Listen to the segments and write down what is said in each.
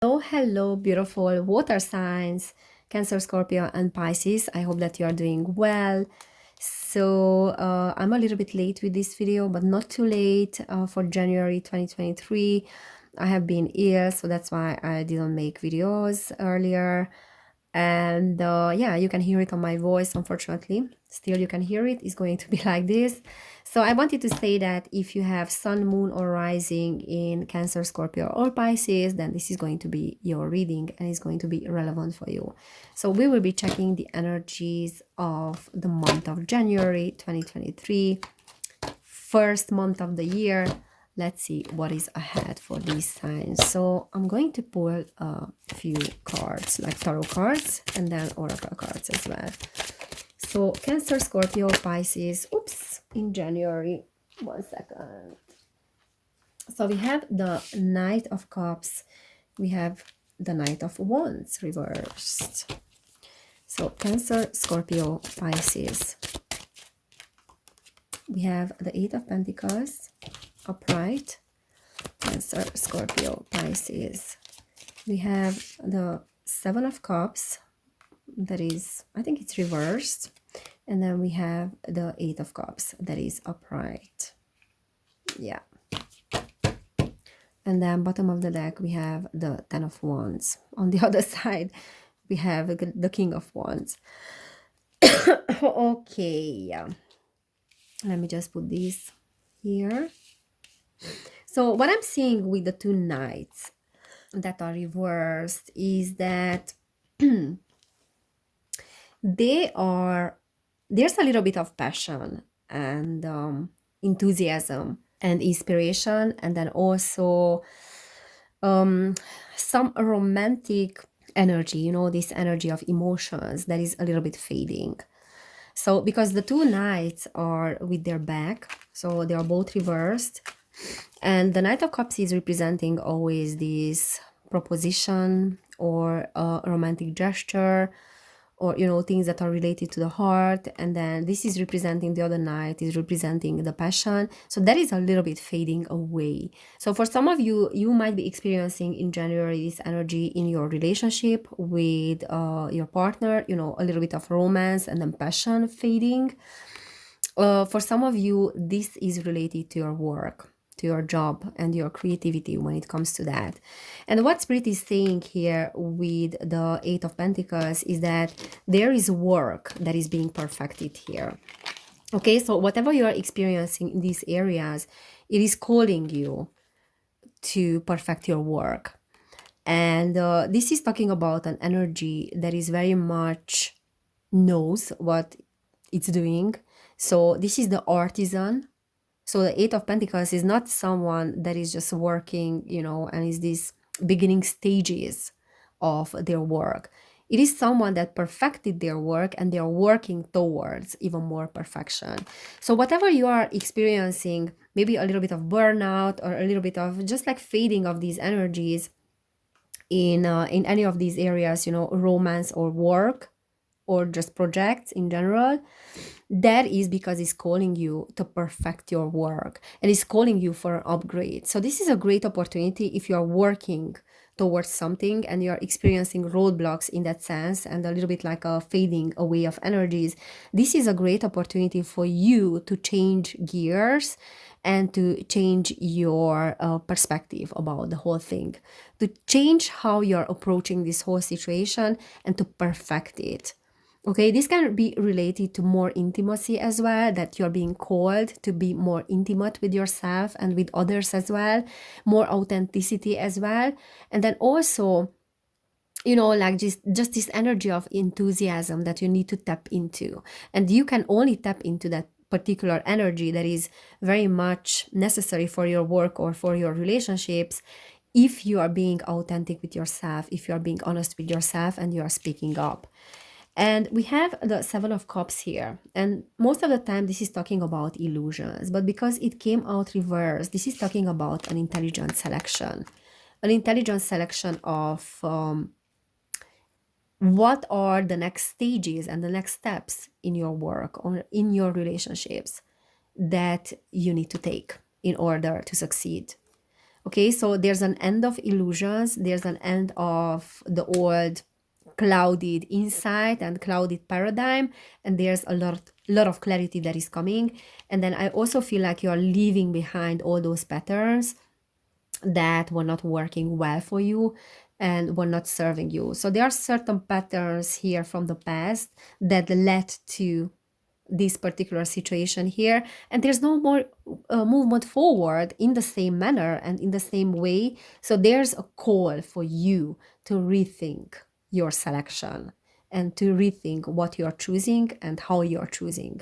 Hello, beautiful water signs, Cancer, Scorpio, and Pisces. I hope that you are doing well. I'm a little bit late with this video, but not too late for January 2023. I have been ill, so that's why I didn't make videos earlier. And yeah, you can hear it on my voice, unfortunately. Still, you can hear it. It's going to be like this. So I wanted to say that if you have sun, moon, or rising in Cancer, Scorpio, or Pisces, then this is going to be your reading and it's going to be relevant for you. So we will be checking the energies of the month of January 2023, first month of the year. Let's see what is ahead for these signs. So I'm going to pull a few cards, like tarot cards, and then oracle cards as well. So Cancer, Scorpio, Pisces, in January. 1 second. So we have the Knight of Cups. We have the Knight of Wands reversed. So Cancer, Scorpio, Pisces. We have the Eight of Pentacles upright. Cancer, Scorpio, Pisces. We have the Seven of Cups. That is, I think it's reversed. And then we have the Eight of Cups that is upright. Yeah. And then bottom of the deck, we have the Ten of Wands. On the other side, we have the King of Wands. Okay. Let me just put this here. So what I'm seeing with the two knights that are reversed is that there's a little bit of passion and enthusiasm and inspiration, and then also some romantic energy, this energy of emotions that is a little bit fading. So because the two knights are with their back, so they are both reversed, and the Knight of Cups is representing always this proposition or a romantic gesture, or things that are related to the heart. And then this is representing the other knight, is representing the passion. So that is a little bit fading away. So for some of you, you might be experiencing in January this energy in your relationship with your partner, a little bit of romance and then passion fading. For some of you, this is related to your work, to your job and your creativity when it comes to that. And what Spirit is saying here with the Eight of Pentacles is that there is work that is being perfected here. Okay, so whatever you are experiencing in these areas, it is calling you to perfect your work. And this is talking about an energy that is very much knows what it's doing. So this is the artisan. So the Eight of Pentacles is not someone that is just working, and is these beginning stages of their work. It is someone that perfected their work and they are working towards even more perfection. So whatever you are experiencing, maybe a little bit of burnout or a little bit of just like fading of these energies in any of these areas, romance or work or just projects in general, that is because it's calling you to perfect your work and it's calling you for an upgrade. So this is a great opportunity if you are working towards something and you're experiencing roadblocks in that sense and a little bit like a fading away of energies. This is a great opportunity for you to change gears and to change your perspective about the whole thing, to change how you're approaching this whole situation and to perfect it. Okay, this can be related to more intimacy as well, that you're being called to be more intimate with yourself and with others as well, more authenticity as well. And then also, like just this energy of enthusiasm that you need to tap into. And you can only tap into that particular energy that is very much necessary for your work or for your relationships if you are being authentic with yourself, if you are being honest with yourself and you are speaking up. And we have the Seven of Cups here. And most of the time, this is talking about illusions. But because it came out reversed, this is talking about an intelligent selection. An intelligent selection of what are the next stages and the next steps in your work or in your relationships that you need to take in order to succeed. Okay, so there's an end of illusions, there's an end of the old clouded insight and clouded paradigm, and there's a lot of clarity that is coming. And then I also feel like you're leaving behind all those patterns that were not working well for you and were not serving you. So there are certain patterns here from the past that led to this particular situation here, and there's no more movement forward in the same manner and in the same way. So there's a call for you to rethink your selection and to rethink what you're choosing and how you're choosing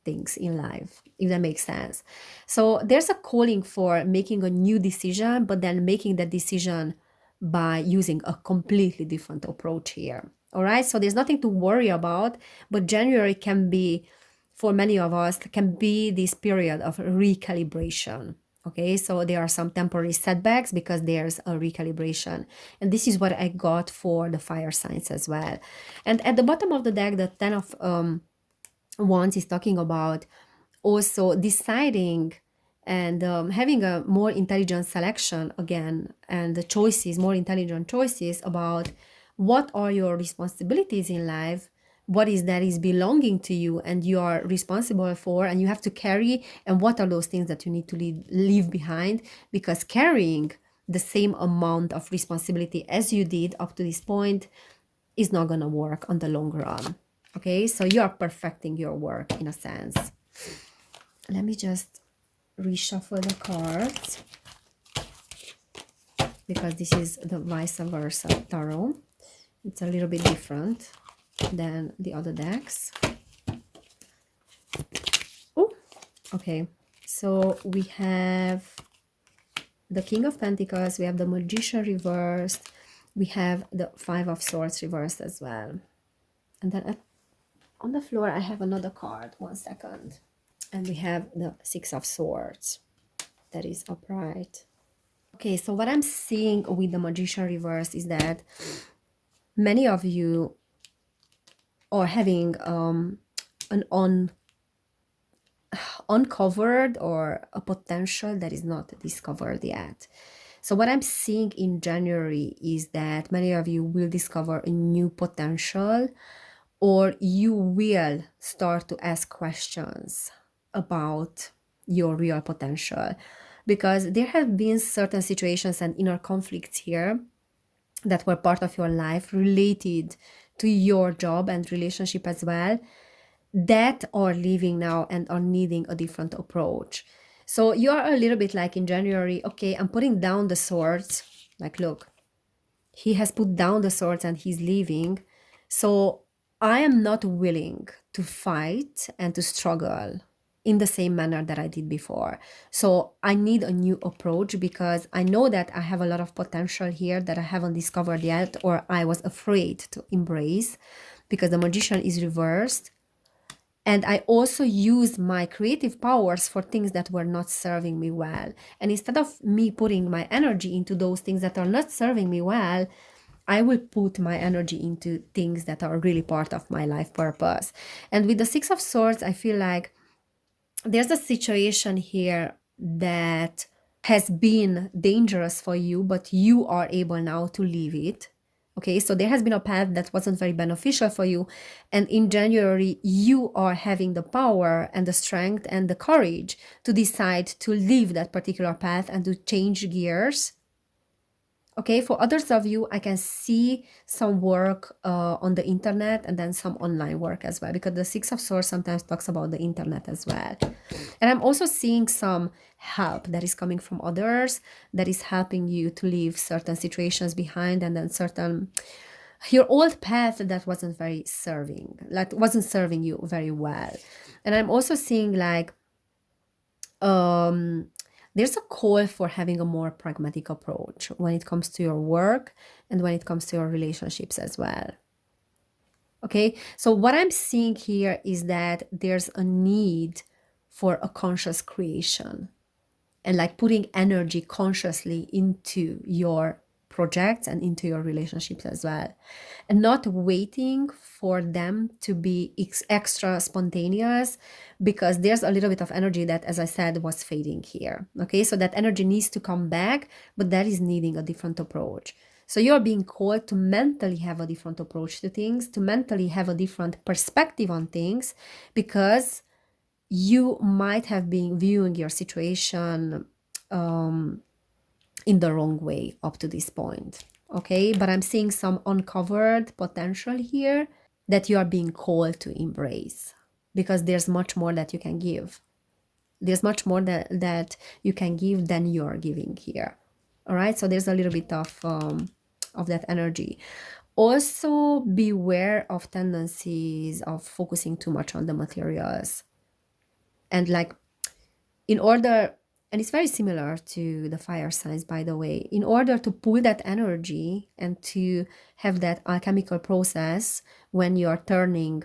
things in life, if that makes sense. So there's a calling for making a new decision, but then making that decision by using a completely different approach here. All right, so there's nothing to worry about, but January can be, for many of us, can be this period of recalibration. Okay, so there are some temporary setbacks because there's a recalibration. And this is what I got for the fire signs as well. And at the bottom of the deck, the 10 of Wands is talking about also deciding and having a more intelligent selection again, and the choices, more intelligent choices about what are your responsibilities in life, what is that is belonging to you and you are responsible for and you have to carry, and what are those things that you need to leave behind, because carrying the same amount of responsibility as you did up to this point is not going to work on the long run. Okay, so you are perfecting your work in a sense. Let me just reshuffle the cards because this is the vice versa tarot. It's a little bit different than the other decks. Oh, okay. So we have the King of Pentacles, we have the Magician reversed, we have the Five of Swords reversed as well. And then on the floor, I have another card. 1 second. And we have the Six of Swords that is upright. Okay, so what I'm seeing with the Magician reverse is that many of you are having an uncovered or a potential that is not discovered yet. So what I'm seeing in January is that many of you will discover a new potential, or you will start to ask questions about your real potential, because there have been certain situations and inner conflicts here that were part of your life related to your job and relationship as well, that are leaving now and are needing a different approach. So you are a little bit like in January, okay, I'm putting down the swords. Like, look, he has put down the swords and he's leaving. So I am not willing to fight and to struggle in the same manner that I did before. So I need a new approach because I know that I have a lot of potential here that I haven't discovered yet, or I was afraid to embrace, because the Magician is reversed. And I also used my creative powers for things that were not serving me well. And instead of me putting my energy into those things that are not serving me well, I will put my energy into things that are really part of my life purpose. And with the Six of Swords, I feel like there's a situation here that has been dangerous for you, but you are able now to leave it. Okay, so there has been a path that wasn't very beneficial for you. And in January, you are having the power and the strength and the courage to decide to leave that particular path and to change gears. Okay, for others of you, I can see some work on the internet and then some online work as well, because the Six of Swords sometimes talks about the internet as well. And I'm also seeing some help that is coming from others that is helping you to leave certain situations behind, and then certain your old path that wasn't very serving, like wasn't serving you very well. And I'm also seeing like there's a call for having a more pragmatic approach when it comes to your work and when it comes to your relationships as well. Okay, so what I'm seeing here is that there's a need for a conscious creation and like putting energy consciously into your projects and into your relationships as well. And not waiting for them to be extra spontaneous, because there's a little bit of energy that, as I said, was fading here. Okay, so that energy needs to come back, but that is needing a different approach. So you're being called to mentally have a different approach to things, to mentally have a different perspective on things, because you might have been viewing your situation in the wrong way up to this point. Okay, but I'm seeing some uncovered potential here that you are being called to embrace, because there's much more that you can give. There's much more that you can give than you're giving here. All right, so there's a little bit of that energy. Also, beware of tendencies of focusing too much on the materials. And like, in order, and it's very similar to the fire signs, by the way, in order to pull that energy and to have that alchemical process when you're turning,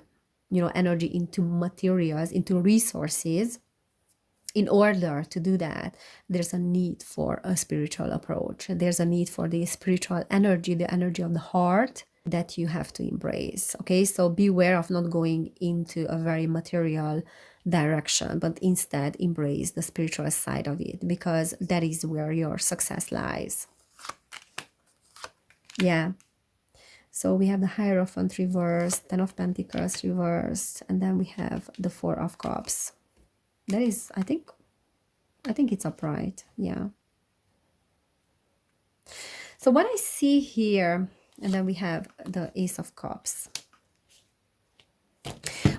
energy into materials, into resources, in order to do that, there's a need for a spiritual approach. There's a need for the spiritual energy, the energy of the heart that you have to embrace. Okay, so beware of not going into a very material direction, but instead embrace the spiritual side of it, because that is where your success lies. Yeah. So we have the Hierophant reversed, Ten of Pentacles reversed, and then we have the Four of Cups. That is, I think it's upright. Yeah. So what I see here, and then we have the Ace of Cups.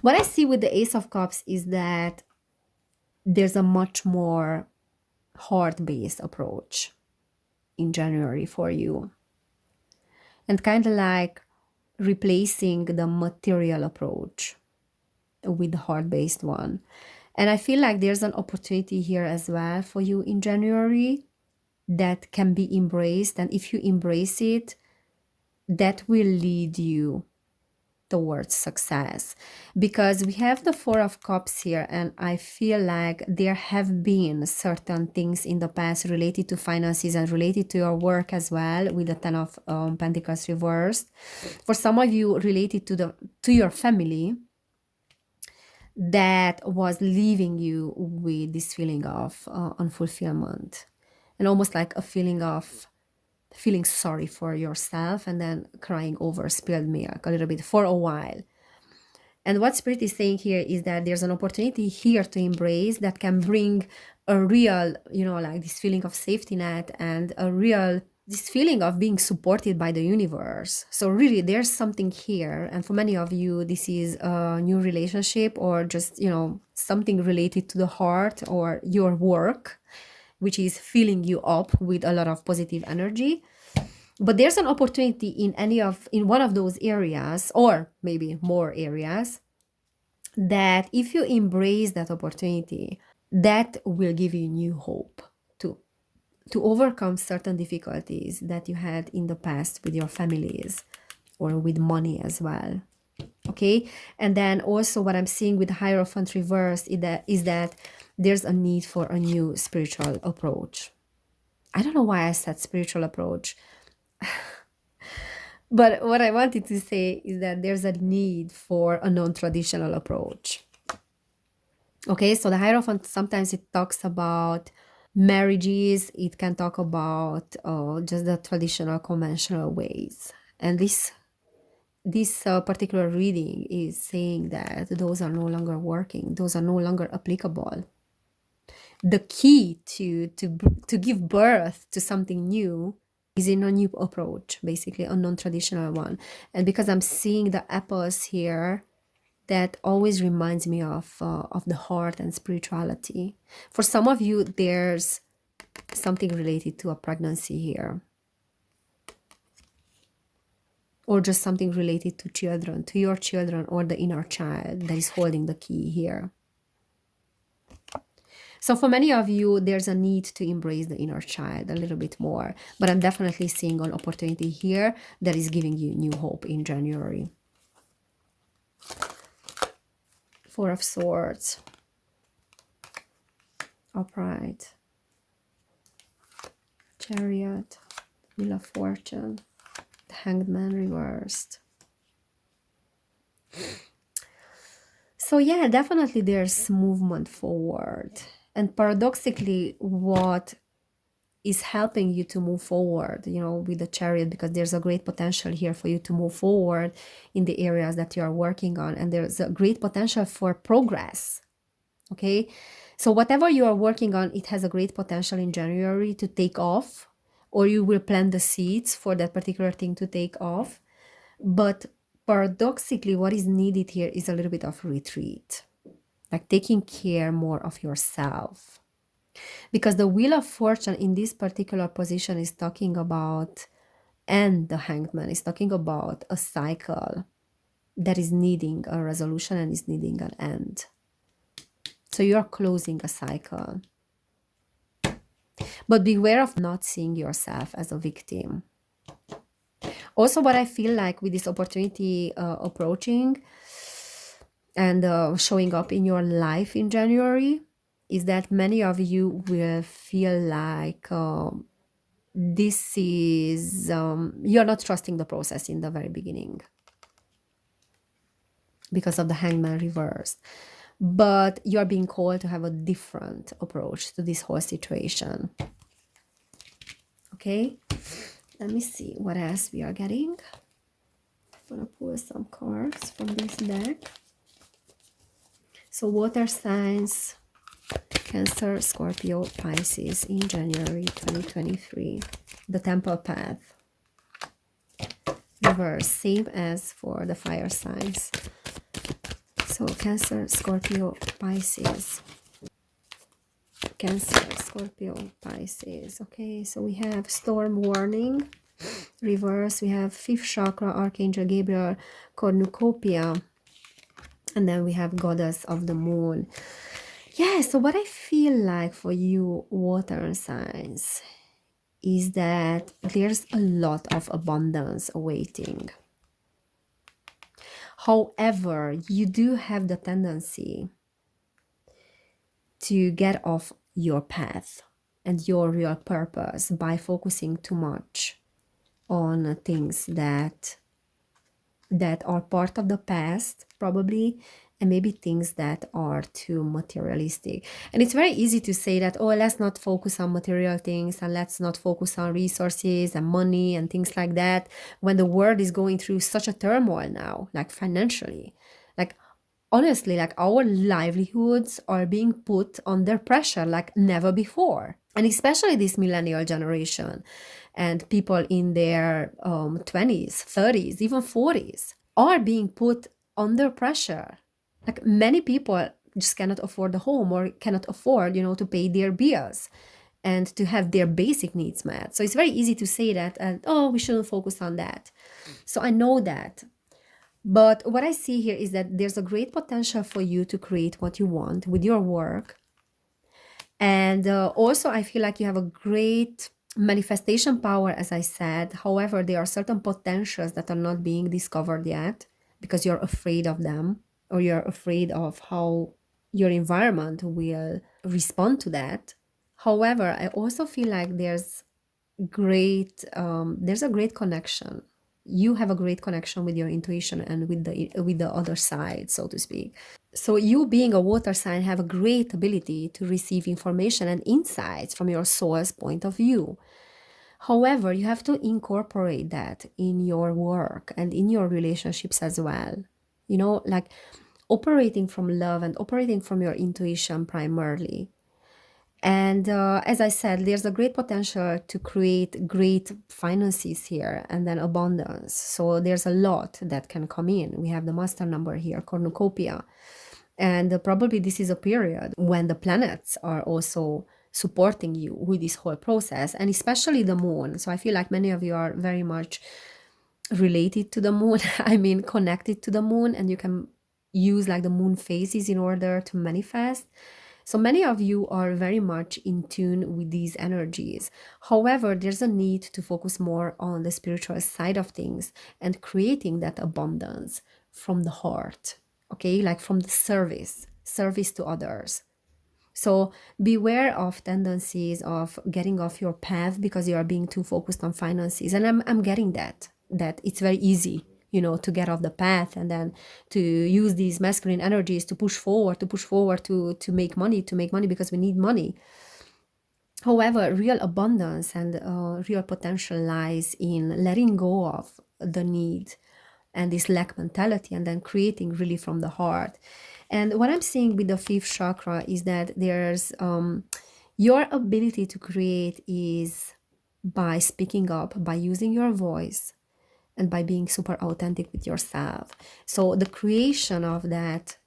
What I see with the Ace of Cups is that there's a much more heart-based approach in January for you. And kind of like replacing the material approach with the heart-based one. And I feel like there's an opportunity here as well for you in January that can be embraced. And if you embrace it, that will lead you towards success, because we have the Four of Cups here, and I feel like there have been certain things in the past related to finances and related to your work as well, with the Ten of Pentacles reversed. For some of you, related to your family, that was leaving you with this feeling of unfulfillment, and almost like a feeling of feeling sorry for yourself and then crying over spilled milk a little bit for a while. And what Spirit is saying here is that there's an opportunity here to embrace that can bring a real, like this feeling of safety net, and this feeling of being supported by the universe. So really there's something here. And for many of you, this is a new relationship, or just, something related to the heart or your work, which is filling you up with a lot of positive energy. But there's an opportunity in one of those areas, or maybe more areas, that if you embrace that opportunity, that will give you new hope to overcome certain difficulties that you had in the past with your families or with money as well. Okay, and then also what I'm seeing with Hierophant reversed is that there's a need for a new spiritual approach. I don't know why I said spiritual approach. But what I wanted to say is that there's a need for a non-traditional approach. Okay, so the Hierophant, sometimes it talks about marriages, it can talk about just the traditional, conventional ways. And this particular reading is saying that those are no longer working, those are no longer applicable. The key to give birth to something new is in a new approach, basically a non-traditional one. And because I'm seeing the apples here, that always reminds me of the heart and spirituality. For some of you, there's something related to a pregnancy here, or just something related to children, to your children, or the inner child that is holding the key here. So for many of you, there's a need to embrace the inner child a little bit more. But I'm definitely seeing an opportunity here that is giving you new hope in January. Four of Swords. Upright. Chariot. Wheel of Fortune, the Hanged Man reversed. So yeah, definitely there's movement forward. And paradoxically, what is helping you to move forward, with the Chariot, because there's a great potential here for you to move forward in the areas that you are working on. And there's a great potential for progress. Okay. So whatever you are working on, it has a great potential in January to take off, or you will plant the seeds for that particular thing to take off. But paradoxically, what is needed here is a little bit of retreat, like taking care more of yourself. Because the Wheel of Fortune in this particular position is talking about, and the Hanged Man is talking about a cycle that is needing a resolution and is needing an end. So you are closing a cycle. But beware of not seeing yourself as a victim. Also, what I feel like with this opportunity approaching and showing up in your life in January is that many of you will feel like this is, you're not trusting the process in the very beginning because of the Hangman reverse. But you're being called to have a different approach to this whole situation. Okay, let me see what else we are getting. I'm gonna pull some cards from this deck. So water signs, Cancer, Scorpio, Pisces in January 2023. The Temple Path. Reverse, same as for the fire signs. So Cancer, Scorpio, Pisces. Cancer, Scorpio, Pisces. Okay, so we have storm warning. Reverse, we have fifth chakra, Archangel Gabriel, cornucopia. And then we have Goddess of the Moon. Yeah, so what I feel like for you water signs is that there's a lot of abundance awaiting. However, you do have the tendency to get off your path and your real purpose by focusing too much on things that are part of the past, probably, and maybe things that are too materialistic. And it's very easy to say that, oh, let's not focus on material things and let's not focus on resources and money and things like that, when the world is going through such a turmoil now, like financially. Like, honestly, like our livelihoods are being put under pressure like never before. And especially this millennial generation and people in their 20s, 30s, even 40s are being put under pressure. Like many people just cannot afford a home or cannot afford, to pay their bills and to have their basic needs met. So it's very easy to say that, and oh, we shouldn't focus on that. So I know that. But what I see here is that there's a great potential for you to create what you want with your work. And also, I feel like you have a great manifestation power, as I said. However, there are certain potentials that are not being discovered yet because you're afraid of them, or you're afraid of how your environment will respond to that. However, I also feel like there's a great connection. You have a great connection with your intuition and with the other side, so to speak. So you, being a water sign, have a great ability to receive information and insights from your soul's point of view. However, you have to incorporate that in your work and in your relationships as well. Like operating from love and operating from your intuition primarily. And as I said, there's a great potential to create great finances here and then abundance. So there's a lot that can come in. We have the master number here, cornucopia. And probably this is a period when the planets are also supporting you with this whole process, and especially the moon. So I feel like many of you are very much related to the moon. I mean, connected to the moon, and you can use like the moon phases in order to manifest. So many of you are very much in tune with these energies. However, there's a need to focus more on the spiritual side of things and creating that abundance from the heart, okay? Like from the service to others. So beware of tendencies of getting off your path because you are being too focused on finances. And I'm getting that it's very easy, to get off the path and then to use these masculine energies to push forward, to make money because we need money. However, real abundance and real potential lies in letting go of the need and this lack mentality and then creating really from the heart. And what I'm seeing with the fifth chakra is that there's your ability to create is by speaking up, by using your voice, and by being super authentic with yourself. So the creation of that,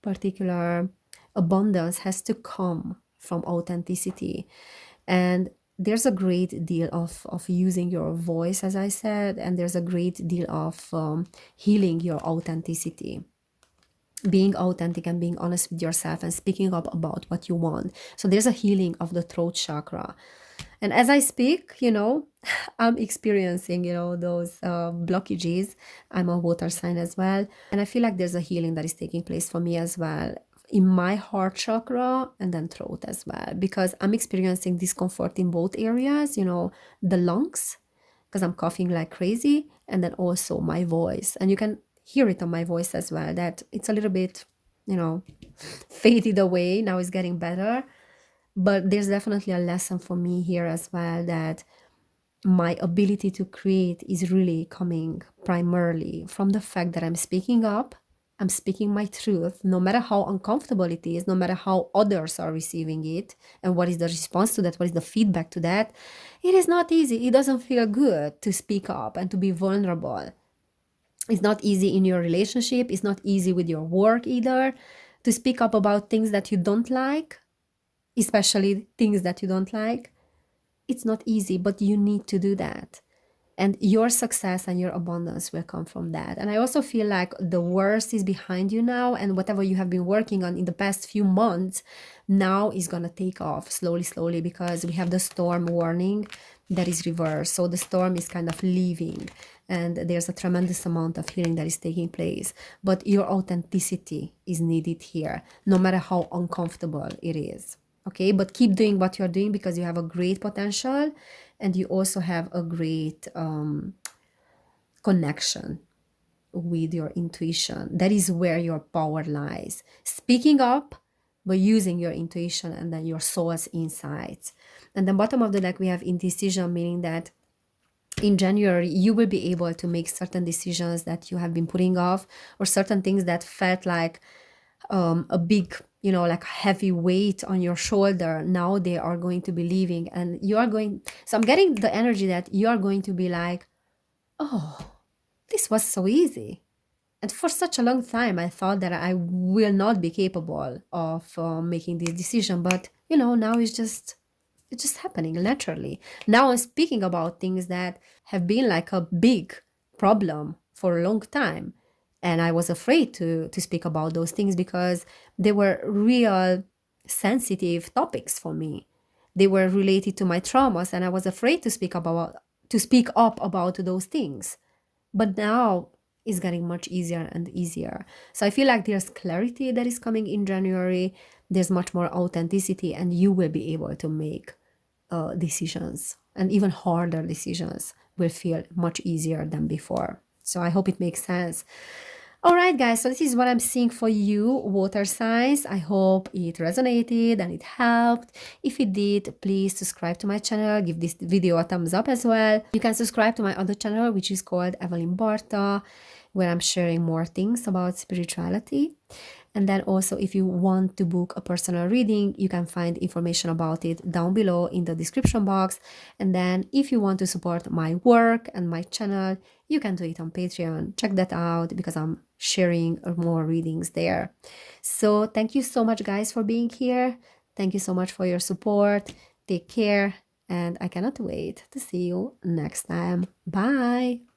particular abundance has to come from authenticity. And there's a great deal of using your voice, as I said, and there's a great deal of healing your authenticity, being authentic and being honest with yourself and speaking up about what you want. So there's a healing of the throat chakra. And as I speak, I'm experiencing, those blockages. I'm a water sign as well. And I feel like there's a healing that is taking place for me as well in my heart chakra and then throat as well, because I'm experiencing discomfort in both areas, the lungs, because I'm coughing like crazy, and then also my voice. And you can hear it on my voice as well, that it's a little bit, faded away. Now it's getting better. But there's definitely a lesson for me here as well, that my ability to create is really coming primarily from the fact that I'm speaking up, I'm speaking my truth, no matter how uncomfortable it is, no matter how others are receiving it, and what is the response to that, what is the feedback to that. It is not easy. It doesn't feel good to speak up and to be vulnerable. It's not easy in your relationship. It's not easy with your work either, to speak up about things that you don't like, especially things that you don't like. It's not easy, but you need to do that. And your success and your abundance will come from that. And I also feel like the worst is behind you now, and whatever you have been working on in the past few months now is going to take off slowly, because we have the storm warning that is reversed. So the storm is kind of leaving, and there's a tremendous amount of healing that is taking place. But your authenticity is needed here, no matter how uncomfortable it is. Okay, but keep doing what you're doing, because you have a great potential, and you also have a great connection with your intuition. That is where your power lies. Speaking up, but using your intuition and then your soul's insights. And the bottom of the deck, we have indecision, meaning that in January, you will be able to make certain decisions that you have been putting off, or certain things that felt like a big, like heavy weight on your shoulder. Now they are going to be leaving, and you are going. So I'm getting the energy that you are going to be like, oh, this was so easy. And for such a long time, I thought that I will not be capable of making this decision. But, now it's just happening naturally. Now I'm speaking about things that have been like a big problem for a long time. And I was afraid to speak about those things because they were real sensitive topics for me. They were related to my traumas, and I was afraid to speak up about those things. But now it's getting much easier and easier. So I feel like there's clarity that is coming in January. There's much more authenticity, and you will be able to make decisions, and even harder decisions will feel much easier than before. So I hope it makes sense. All right, guys, so this is what I'm seeing for you, water signs. I hope it resonated and it helped. If it did, please subscribe to my channel. Give this video a thumbs up as well. You can subscribe to my other channel, which is called Evelin Barta, where I'm sharing more things about spirituality. And then also, if you want to book a personal reading, you can find information about it down below in the description box. And then if you want to support my work and my channel, you can do it on Patreon. Check that out, because I'm sharing more readings there. So thank you so much, guys, for being here. Thank you so much for your support. Take care, and I cannot wait to see you next time. Bye.